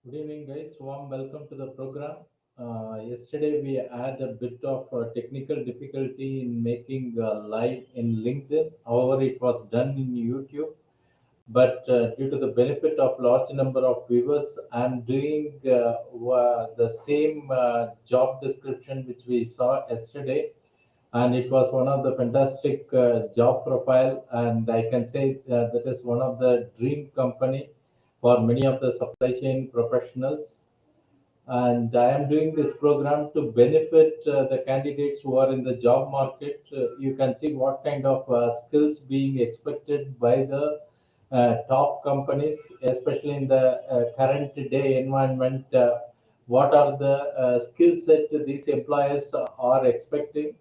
Good evening, guys. Warm welcome to the program. Yesterday, we had a bit of technical difficulty in making live in LinkedIn. However, it was done in YouTube. But due to the benefit of large number of viewers, I'm doing the same job description which we saw yesterday, and it was one of the fantastic job profile, and I can say that is one of the dream company for many of the supply chain professionals. And I am doing this program to benefit the candidates who are in the job market. You can see what kind of skills being expected by the top companies, especially in the current day environment. What are the skill set these employers are expecting?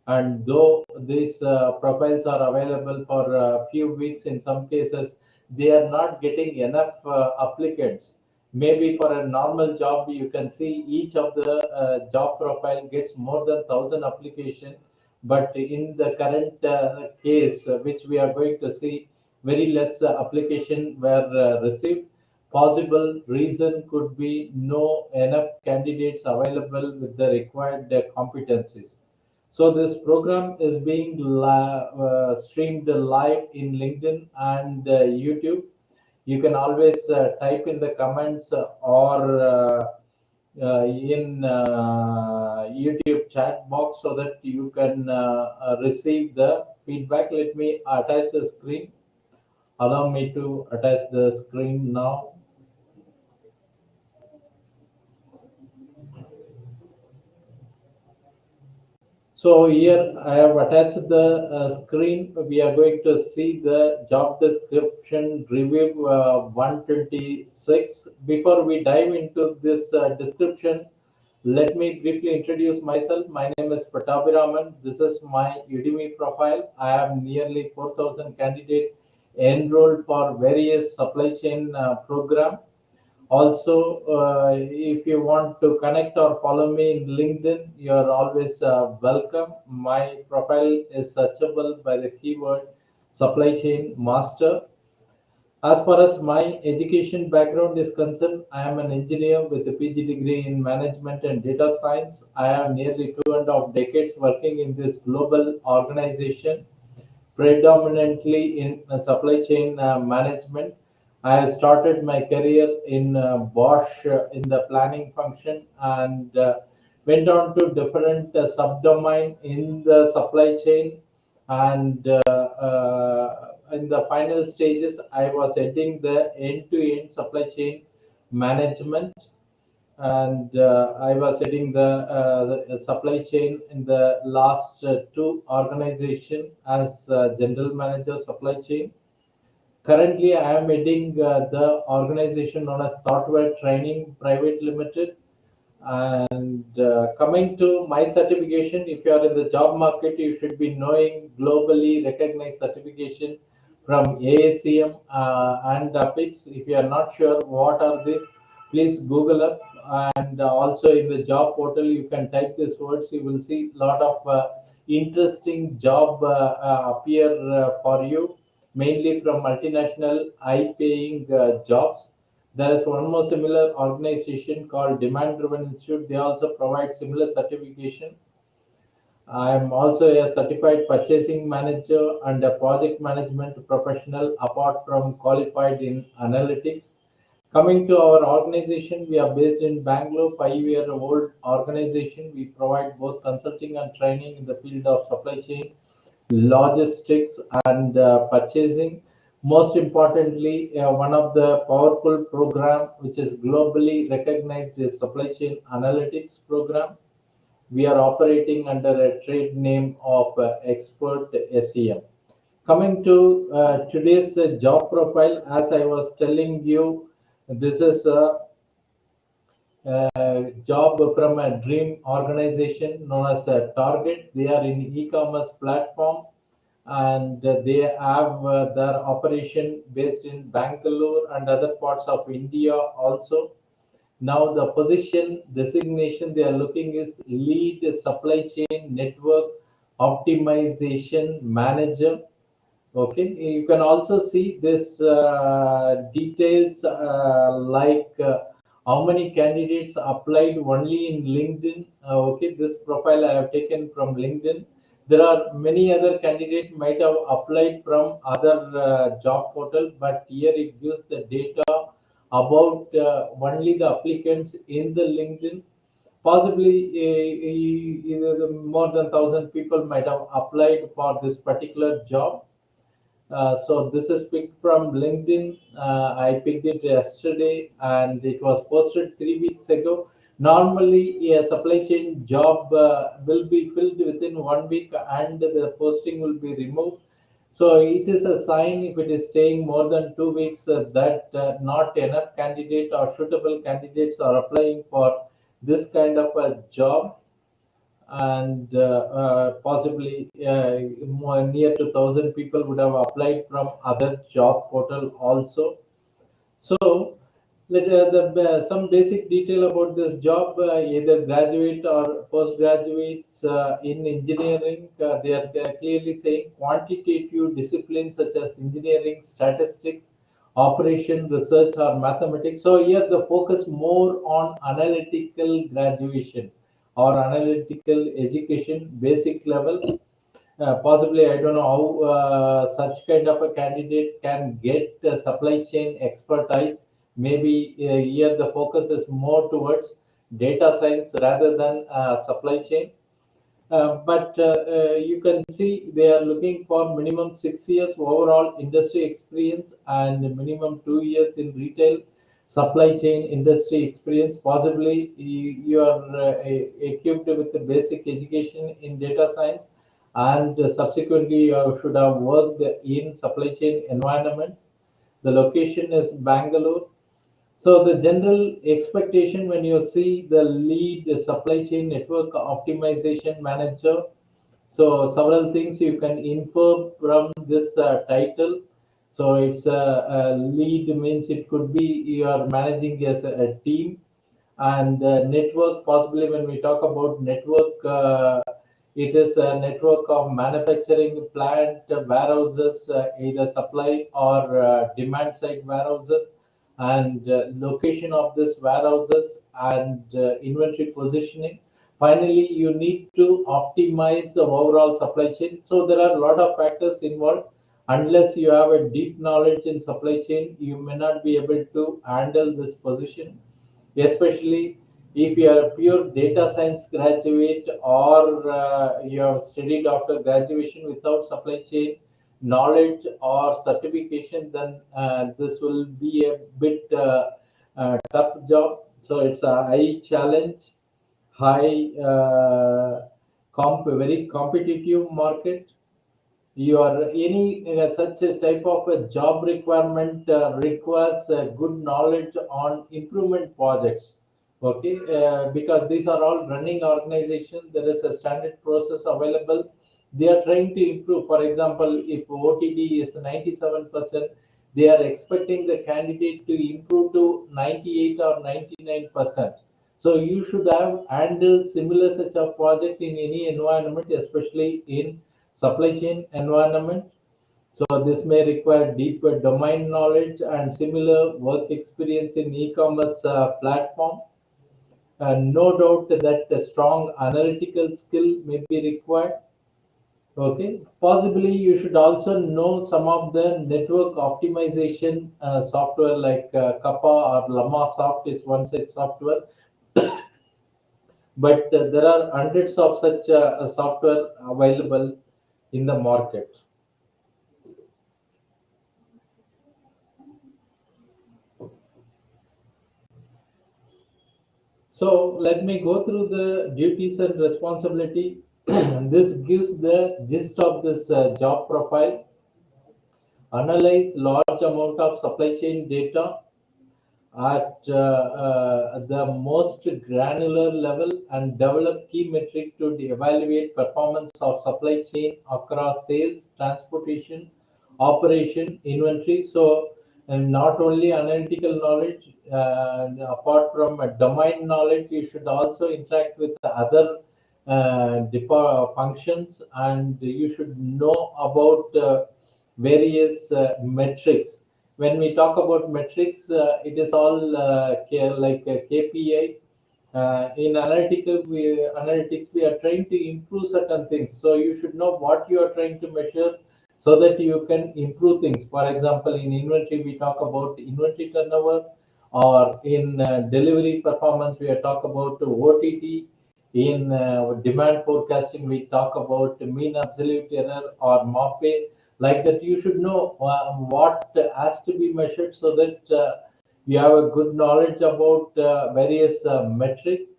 And though these profiles are available for a few weeks, in some cases they are not getting enough applicants. Maybe for a normal job you can see each of the job profile gets more than 1,000 application, but in the current case which we are going to see, very less application were received. Possible reason could be no enough candidates available with the required competencies. So this program is being streamed live in LinkedIn and YouTube. You can always type in the comments or in YouTube chat box so that you can receive the feedback. Let me attach the screen. Allow me to attach the screen now. So here I have attached the screen. We are going to see the job description review 126. Before we dive into this description, let me briefly introduce myself. My name is Pattabhiraman. This is my Udemy profile. I have nearly 4,000 candidates enrolled for various supply chain program. Also, if you want to connect or follow me in LinkedIn, you're always welcome. My profile is searchable by the keyword supply chain master. As far as my education background is concerned, I am an engineer with a PG degree in management and data science. I have nearly 2.5 decades working in this global organization, predominantly in supply chain management. I have started my career in Bosch in the planning function, and went on to different subdomain in the supply chain. And in the final stages, I was heading the end-to-end supply chain management, and I was heading the supply chain in the last two organization as general manager supply chain. Currently, I am heading the organization known as Thoughtware Training Private Limited. And coming to my certification, if you are in the job market, you should be knowing globally recognized certification from ASCM and APIX. If you are not sure what are these, please Google up. And also in the job portal, you can type these words. You will see a lot of interesting job appear for you, mainly from multinational high-paying jobs. There is one more similar organization called Demand Driven Institute. They also provide similar certification. I am also a certified purchasing manager and a project management professional, apart from qualified in analytics. Coming to our organization, we are based in Bangalore, 5-year-old organization. We provide both consulting and training in the field of supply chain, logistics, and purchasing. Most importantly, one of the powerful program which is globally recognized is supply chain analytics program. We are operating under a trade name of Expert SEM. Coming to today's job profile, as I was telling you, this is a job from a dream organization known as Target. They are in e-commerce platform, and they have their operation based in Bangalore and other parts of India also. Now the position designation they are looking is lead supply chain network optimization manager. Okay, you can also see this details like how many candidates applied only in LinkedIn. Okay, this profile I have taken from LinkedIn. There are many other candidates might have applied from other job portal, but here it gives the data about only the applicants in the LinkedIn. Possibly more than 1,000 people might have applied for this particular job. So this is picked from LinkedIn. I picked it yesterday, and it was posted 3 weeks ago. Normally, a supply chain job will be filled within 1 week, and the posting will be removed. So it is a sign if it is staying more than 2 weeks that not enough candidate or suitable candidates are applying for this kind of a job, and possibly more near to 1,000 people would have applied from other job portal also. So, some basic detail about this job. Either graduate or postgraduates in engineering, they are clearly saying quantitative disciplines such as engineering, statistics, operation, research, or mathematics. So here the focus more on analytical graduation or analytical education, basic level. Possibly, I don't know how such kind of a candidate can get supply chain expertise. Maybe here the focus is more towards data science rather than supply chain. But you can see they are looking for minimum 6 years overall industry experience and minimum 2 years in retail supply chain industry experience. Possibly you are equipped with the basic education in data science, and subsequently you should have worked in supply chain environment. The location is Bangalore. So the general expectation when you see the lead supply chain network optimization manager, so several things you can infer from this title. So it's a lead means it could be you are managing as a team, and network, possibly when we talk about network, it is a network of manufacturing plant warehouses, either supply or demand side warehouses, and location of this warehouses, and inventory positioning. Finally, you need to optimize the overall supply chain. So there are a lot of factors involved. Unless you have a deep knowledge in supply chain, you may not be able to handle this position, especially if you are a pure data science graduate, or you have studied after graduation without supply chain knowledge or certification, then this will be a bit tough job. So it's a high challenge, high very competitive market. Your any such a type of a job requirement requires good knowledge on improvement projects. Okay, because these are all running organizations, there is a standard process available. They are trying to improve. For example, if OTD is 97%, they are expecting the candidate to improve to 98 or 99%. So you should have handled similar such a project in any environment, especially in supply chain environment. So this may require deeper domain knowledge and similar work experience in e-commerce platform. No doubt that a strong analytical skill may be required. Okay, possibly you should also know some of the network optimization software like Kappa or Lama Soft is one such software, but there are hundreds of such software available in the market. So let me go through the duties and responsibility. This gives the gist of this job profile. Analyze large amount of supply chain data at the most granular level and develop key metric to evaluate performance of supply chain across sales, transportation, operation, inventory. So, and not only analytical knowledge, apart from domain knowledge, you should also interact with the other functions, and you should know about various metrics. When we talk about metrics, it is all like a KPI. In analytics, we are trying to improve certain things. So you should know what you are trying to measure so that you can improve things. For example, in inventory, we talk about inventory turnover, or in delivery performance, we are talk about OTT. In demand forecasting, we talk about mean absolute error or MOPE. Like that, you should know what has to be measured so that you have a good knowledge about various metrics.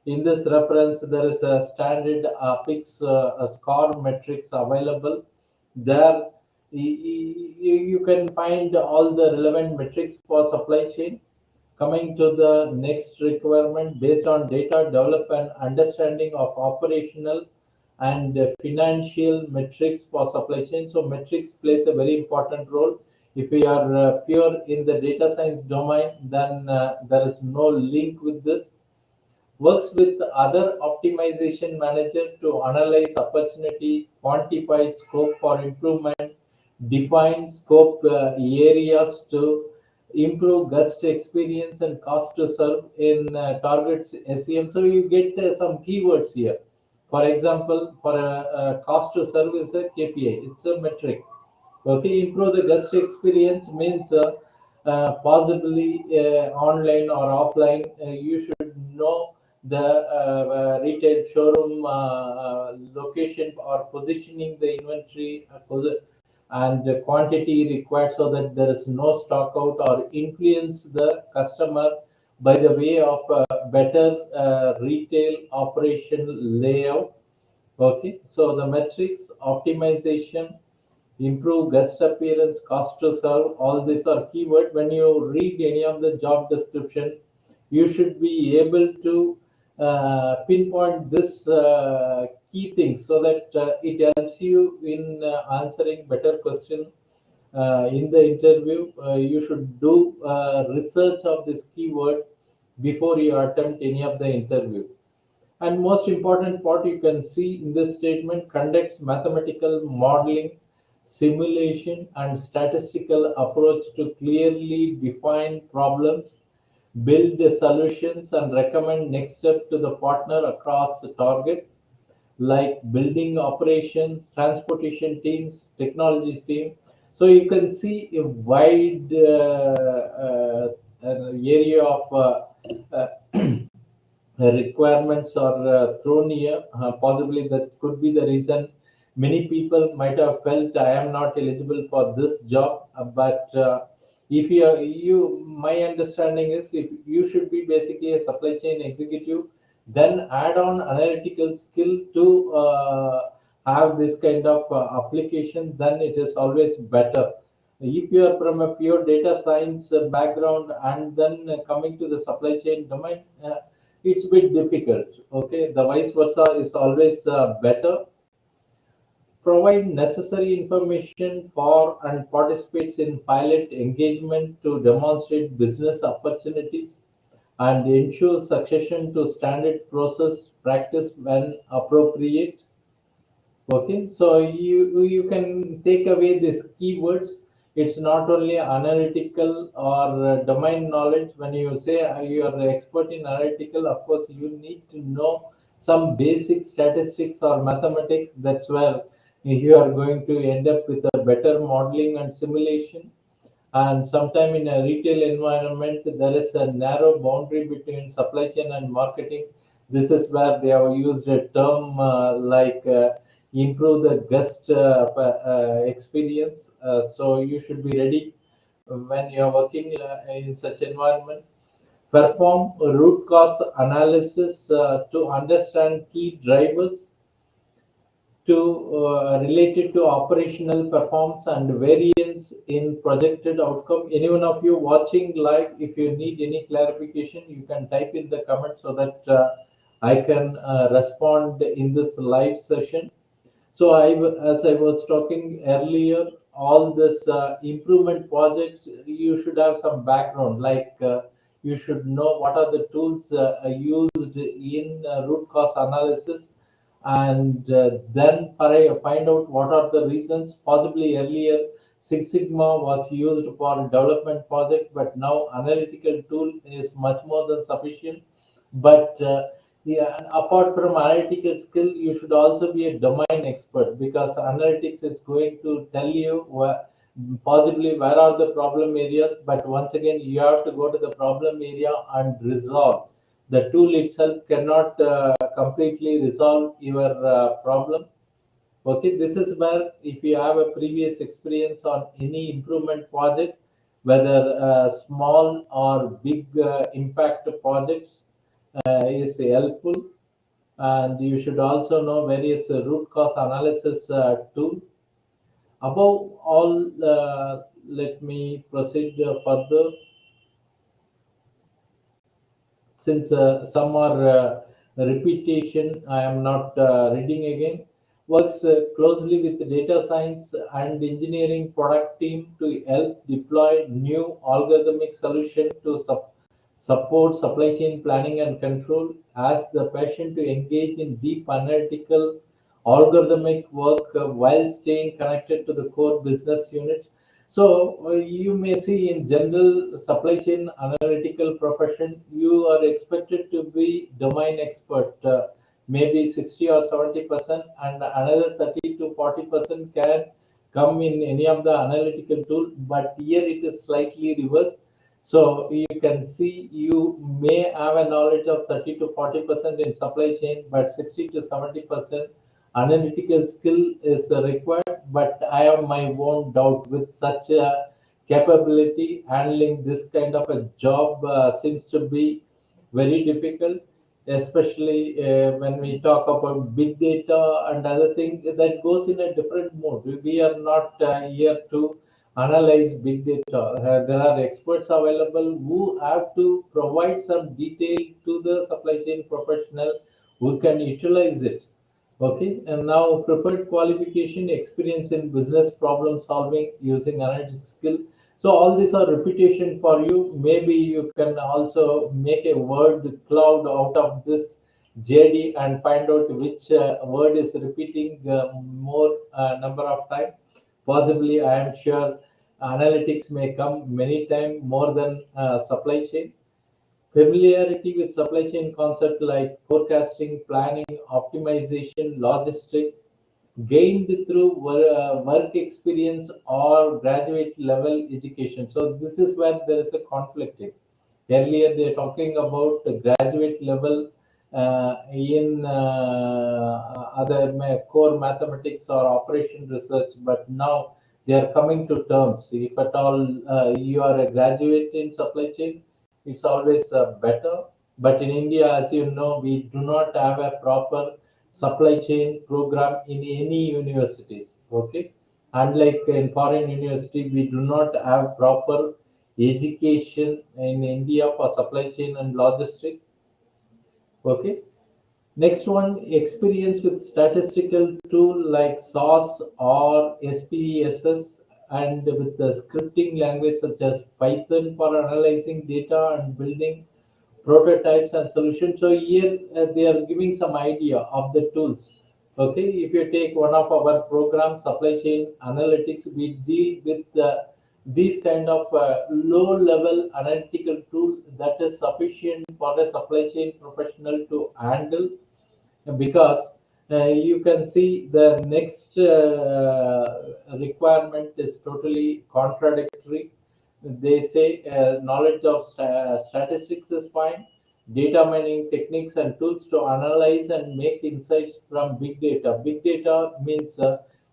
In this reference, there is a standard PIX a score metrics available. There, you can find all the relevant metrics for supply chain. Coming to the next requirement, based on data, develop an understanding of operational and financial metrics for supply chain. So metrics plays a very important role. If we are pure in the data science domain, then there is no link with this. Works with other optimization manager to analyze opportunity, quantify scope for improvement, define scope areas to improve guest experience and cost to serve in targets SEM. So you get some keywords here. For example, for a cost to serve is a KPI, it's a metric. Okay, improve the guest experience means possibly online or offline. You should know the retail showroom location or positioning the inventory and the quantity required so that there is no stock out or influence the customer by the way of better retail operation layout. Okay, so the metrics optimization, improve guest appearance, cost to serve, all these are keyword. When you read any of the job description, you should be able to pinpoint this key things so that it helps you in answering better question in the interview. You should do research of this keyword before you attempt any of the interview. And most important part you can see in this statement, conducts mathematical modeling, simulation, and statistical approach to clearly define problems, build the solutions, and recommend next step to the partner across the target, like building operations, transportation teams, technologies team. So you can see a wide area of uh, requirements are thrown here. Possibly that could be the reason many people might have felt I am not eligible for this job. But if my understanding is if you should be basically a supply chain executive, then add on analytical skill to have this kind of application, then it is always better. If you are from a pure data science background and then coming to the supply chain domain, it's a bit difficult. Okay, the vice versa is always better. Provide necessary information for and participates in pilot engagement to demonstrate business opportunities and ensure succession to standard process practice when appropriate. Okay, so you can take away these keywords. It's not only analytical or domain knowledge. When you say you are an expert in analytical, of course you need to know some basic statistics or mathematics. That's where you are going to end up with a better modeling and simulation. And sometime in a retail environment, there is a narrow boundary between supply chain and marketing. This is where they have used a term like improve the guest experience. So you should be ready when you are working in such environment. Perform root cause analysis to understand key drivers to related to operational performance and variance in projected outcome. Any one of you watching live, if you need any clarification, you can type in the comment so that I can respond in this live session. So as I was talking earlier, all this improvement projects, you should have some background, like you should know what are the tools used in root cause analysis, and then find out what are the reasons. Possibly earlier, Six Sigma was used for development project, but now analytical tool is much more than sufficient. But yeah, and apart from analytical skill, you should also be a domain expert because analytics is going to tell you possibly where are the problem areas. But once again, you have to go to the problem area and resolve. The tool itself cannot completely resolve your problem. Okay, this is where if you have a previous experience on any improvement project, whether small or big impact projects, is helpful. And you should also know various root cause analysis tool. Above all, let me proceed further. Since some are repetition, I am not reading again. Works closely with the data science and engineering product team to help deploy new algorithmic solution to support supply chain planning and control. As the passion to engage in deep analytical algorithmic work while staying connected to the core business units. So you may see in general supply chain analytical profession, you are expected to be domain expert, maybe 60 or 70%, and another 30 to 40% can come in any of the analytical tool. But here it is slightly reversed. So you can see you may have a knowledge of 30 to 40% in supply chain, but 60 to 70% analytical skill is required. But I have my own doubt with such a capability. Handling this kind of a job seems to be very difficult, especially when we talk about big data and other things that goes in a different mode. We are not here to analyze big data. There are experts available who have to provide some detail to the supply chain professional who can utilize it. Okay, and now preferred qualification experience in business problem solving using analytic skill. So all these are repetition for you. Maybe you can also make a word cloud out of this JD and find out which word is repeating more number of time. Possibly, I am sure analytics may come many times more than supply chain. Familiarity with supply chain concept like forecasting, planning, optimization, logistic, gained through work experience or graduate level education. So this is where there is a conflict. Earlier they are talking about the graduate level in other core mathematics or operation research, but now they are coming to terms. If at all you are a graduate in supply chain, it's always better. But in India, as you know, we do not have a proper supply chain program in any universities. Okay, unlike in foreign university, we do not have proper education in India for supply chain and logistics. Okay. Next one, experience with statistical tool like SAS or SPSS, and with the scripting language such as Python for analyzing data and building prototypes and solutions. So here they are giving some idea of the tools. Okay, if you take one of our programs, supply chain analytics, we deal with these kind of low level analytical tool that is sufficient for a supply chain professional to handle. Because you can see the next requirement is totally contradictory. They say knowledge of statistics is fine, data mining techniques and tools to analyze and make insights from big data. Big data means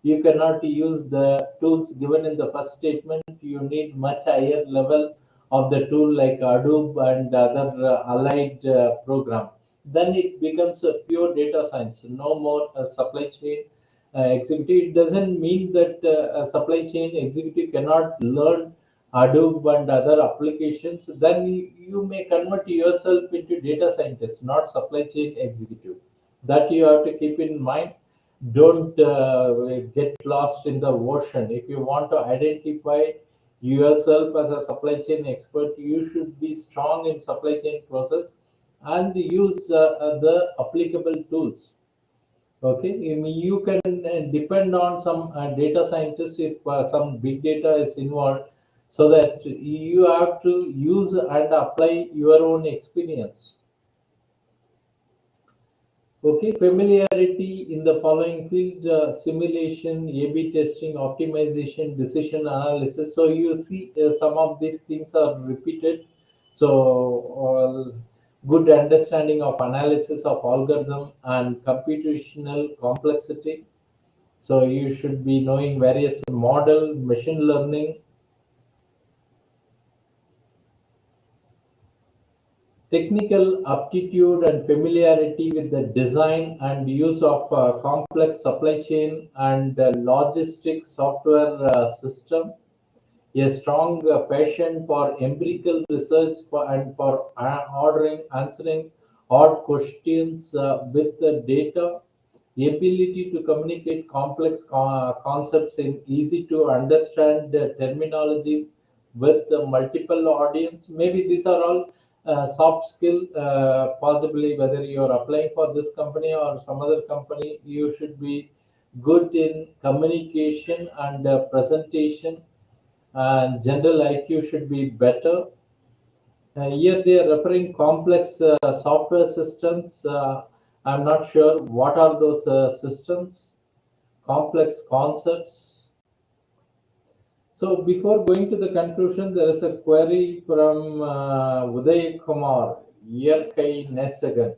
you cannot use the tools given in the first statement. You need much higher level of the tool like Hadoop and other allied program. Then it becomes a pure data science, no more a supply chain executive. It doesn't mean that a supply chain executive cannot learn Hadoop and other applications. Then you may convert yourself into data scientist, not supply chain executive. That you have to keep in mind. Don't get lost in the ocean. If you want to identify yourself as a supply chain expert, you should be strong in supply chain process and use the applicable tools. Okay, I mean, you can depend on some data scientists if some big data is involved, so that you have to use and apply your own experience. Okay, familiarity in the following field: simulation, A/B testing, optimization, decision analysis. So you see, some of these things are repeated. So good understanding of analysis of algorithm and computational complexity. So you should be knowing various model, machine learning, technical aptitude and familiarity with the design and use of complex supply chain and logistics software system, a strong passion for empirical research and for ordering, answering odd questions with the data, ability to communicate complex concepts in easy to understand terminology with multiple audience. Maybe these are all soft skill. Possibly whether you are applying for this company or some other company, you should be good in communication and presentation, and general IQ should be better. Here they are referring complex software systems. I'm not sure what are those systems, complex concepts. So before going to the conclusion, there is a query from Uday Kumar, Yerkai Nesagan.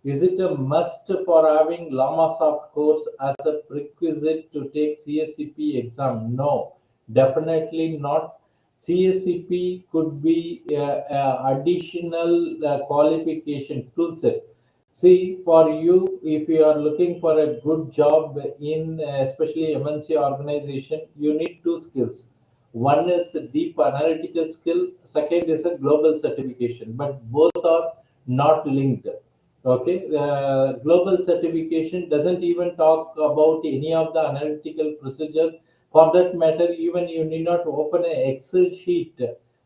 Is it a must for having Lamasoft course as a prerequisite to take CSCP exam? No, definitely not. CSCP could be a additional qualification toolset. See, for you, if you are looking for a good job in especially MNC organization, you need two skills. One is a deep analytical skill, second is a global certification, but both are not linked. Okay, the global certification doesn't even talk about any of the analytical procedure. For that matter, even you need not open an Excel sheet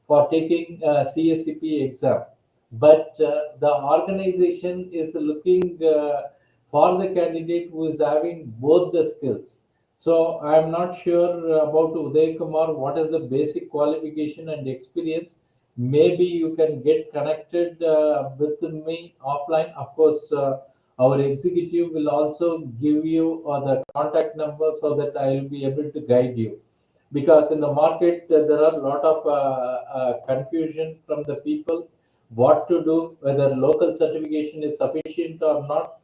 for taking a CSCP exam. But the organization is looking for the candidate who is having both the skills. So I'm not sure about Uday Kumar, what is the basic qualification and experience. Maybe you can get connected with me offline. Of course, our executive will also give you the contact number so that I will be able to guide you. Because in the market, there are a lot of confusion from the people what to do, whether local certification is sufficient or not.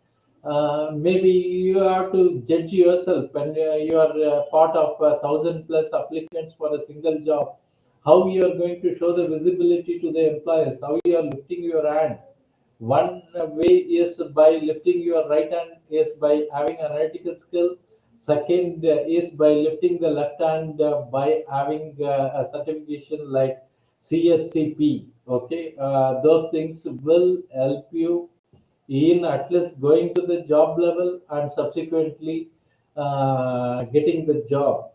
Maybe you have to judge yourself when you are part of 1,000 plus applicants for a single job. How you are going to show the visibility to the employers? How you are lifting your hand? One way is by lifting your right hand is by having analytical skill. Second is by lifting the left hand by having a certification like CSCP. Okay, those things will help you in at least going to the job level and subsequently getting the job.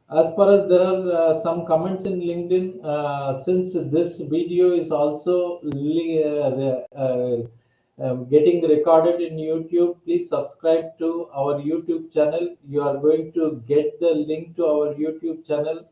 As far as there are some comments in LinkedIn, since this video is also getting recorded in YouTube, please subscribe to our YouTube channel. You are going to get the link to our YouTube channel.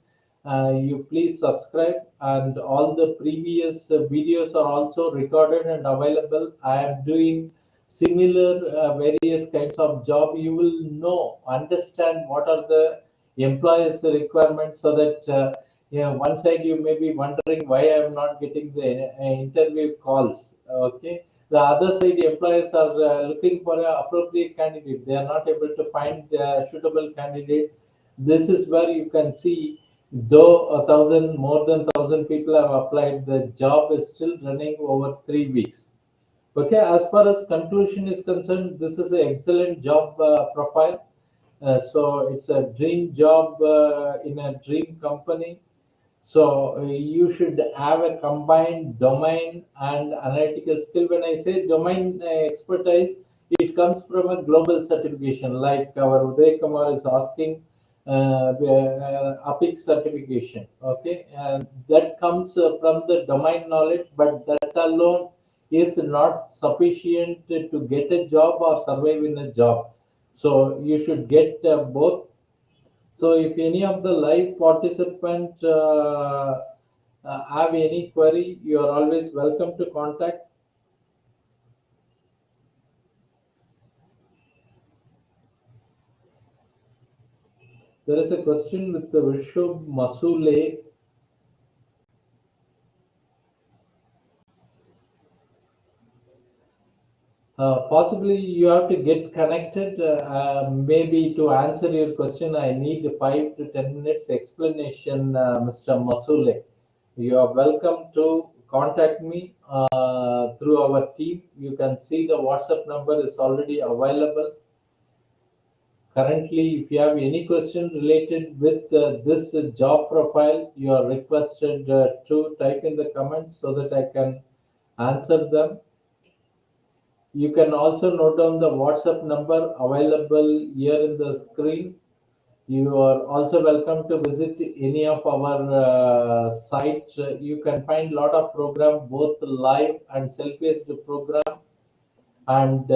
You please subscribe, and all the previous videos are also recorded and available. I am doing similar various kinds of job. You will know, understand what are the employers requirements, so that one side you may be wondering why I am not getting the interview calls. Okay, the other side employers are looking for an appropriate candidate. They are not able to find a suitable candidate. This is where you can see, though a thousand more than 1,000 people have applied, the job is still running over 3 weeks. Okay, as far as conclusion is concerned, this is an excellent job profile. So it's a dream job in a dream company. So you should have a combined domain and analytical skill. When I say domain expertise, it comes from a global certification, like our Uday Kumar is asking APIC certification. Okay, and that comes from the domain knowledge, but that alone is not sufficient to get a job or survive in a job. So you should get both. So if any of the live participants have any query, you are always welcome to contact. There is a question with the Vishnu Masule. Possibly you have to get connected. Maybe to answer your question, I need 5 to 10 minutes explanation, Mr. Masule. You are welcome to contact me through our team. You can see the WhatsApp number is already available. Currently, if you have any question related with this job profile, you are requested to type in the comments so that I can answer them. You can also note down the WhatsApp number available here in the screen. You are also welcome to visit any of our site. You can find a lot of program, both live and self-paced program, and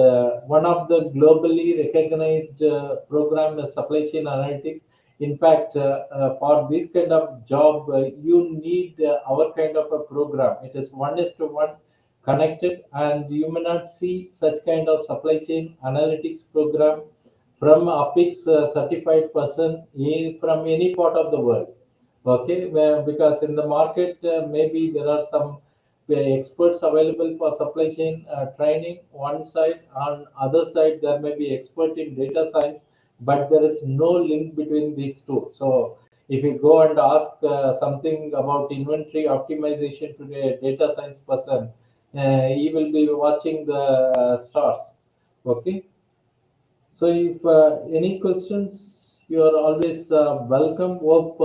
one of the globally recognized program is supply chain analytics. In fact, for this kind of job, you need our kind of a program. It is one is to one connected, and you may not see such kind of supply chain analytics program from APIX certified person from any part of the world. Okay, because in the market, maybe there are some experts available for supply chain training one side, on other side there may be expert in data science, but there is no link between these two. So if you go and ask something about inventory optimization to a data science person, he will be watching the stars. Okay, so if any questions, you are always welcome. Hope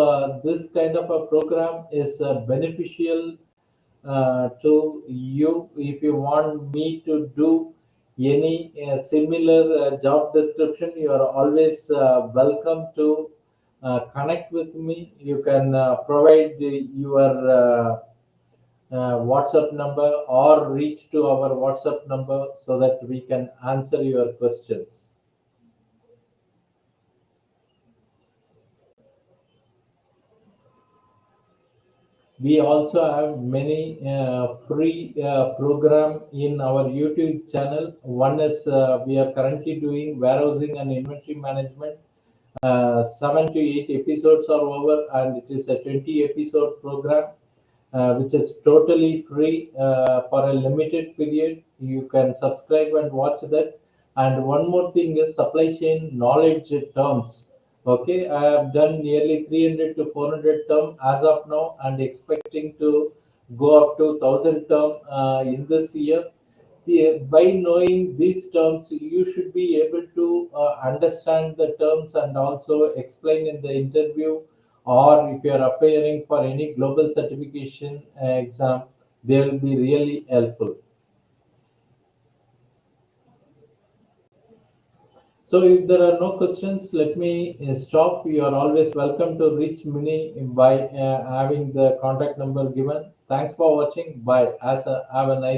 this kind of a program is beneficial to you. If you want me to do any similar job description, you are always welcome to connect with me. You can provide your WhatsApp number or reach to our WhatsApp number so that we can answer your questions. We also have many free program in our YouTube channel. One is we are currently doing warehousing and inventory management. 7 to 8 episodes are over, and it is a 20 episode program which is totally free for a limited period. You can subscribe and watch that. And one more thing is supply chain knowledge terms. Okay, I have done nearly 300 to 400 term as of now, and expecting to go up to 1,000 term in this year. By knowing these terms, you should be able to understand the terms and also explain in the interview, or if you are appearing for any global certification exam, they will be really helpful. So if there are no questions, let me stop. You are always welcome to reach me by having the contact number given. Thanks for watching. Bye. Have a nice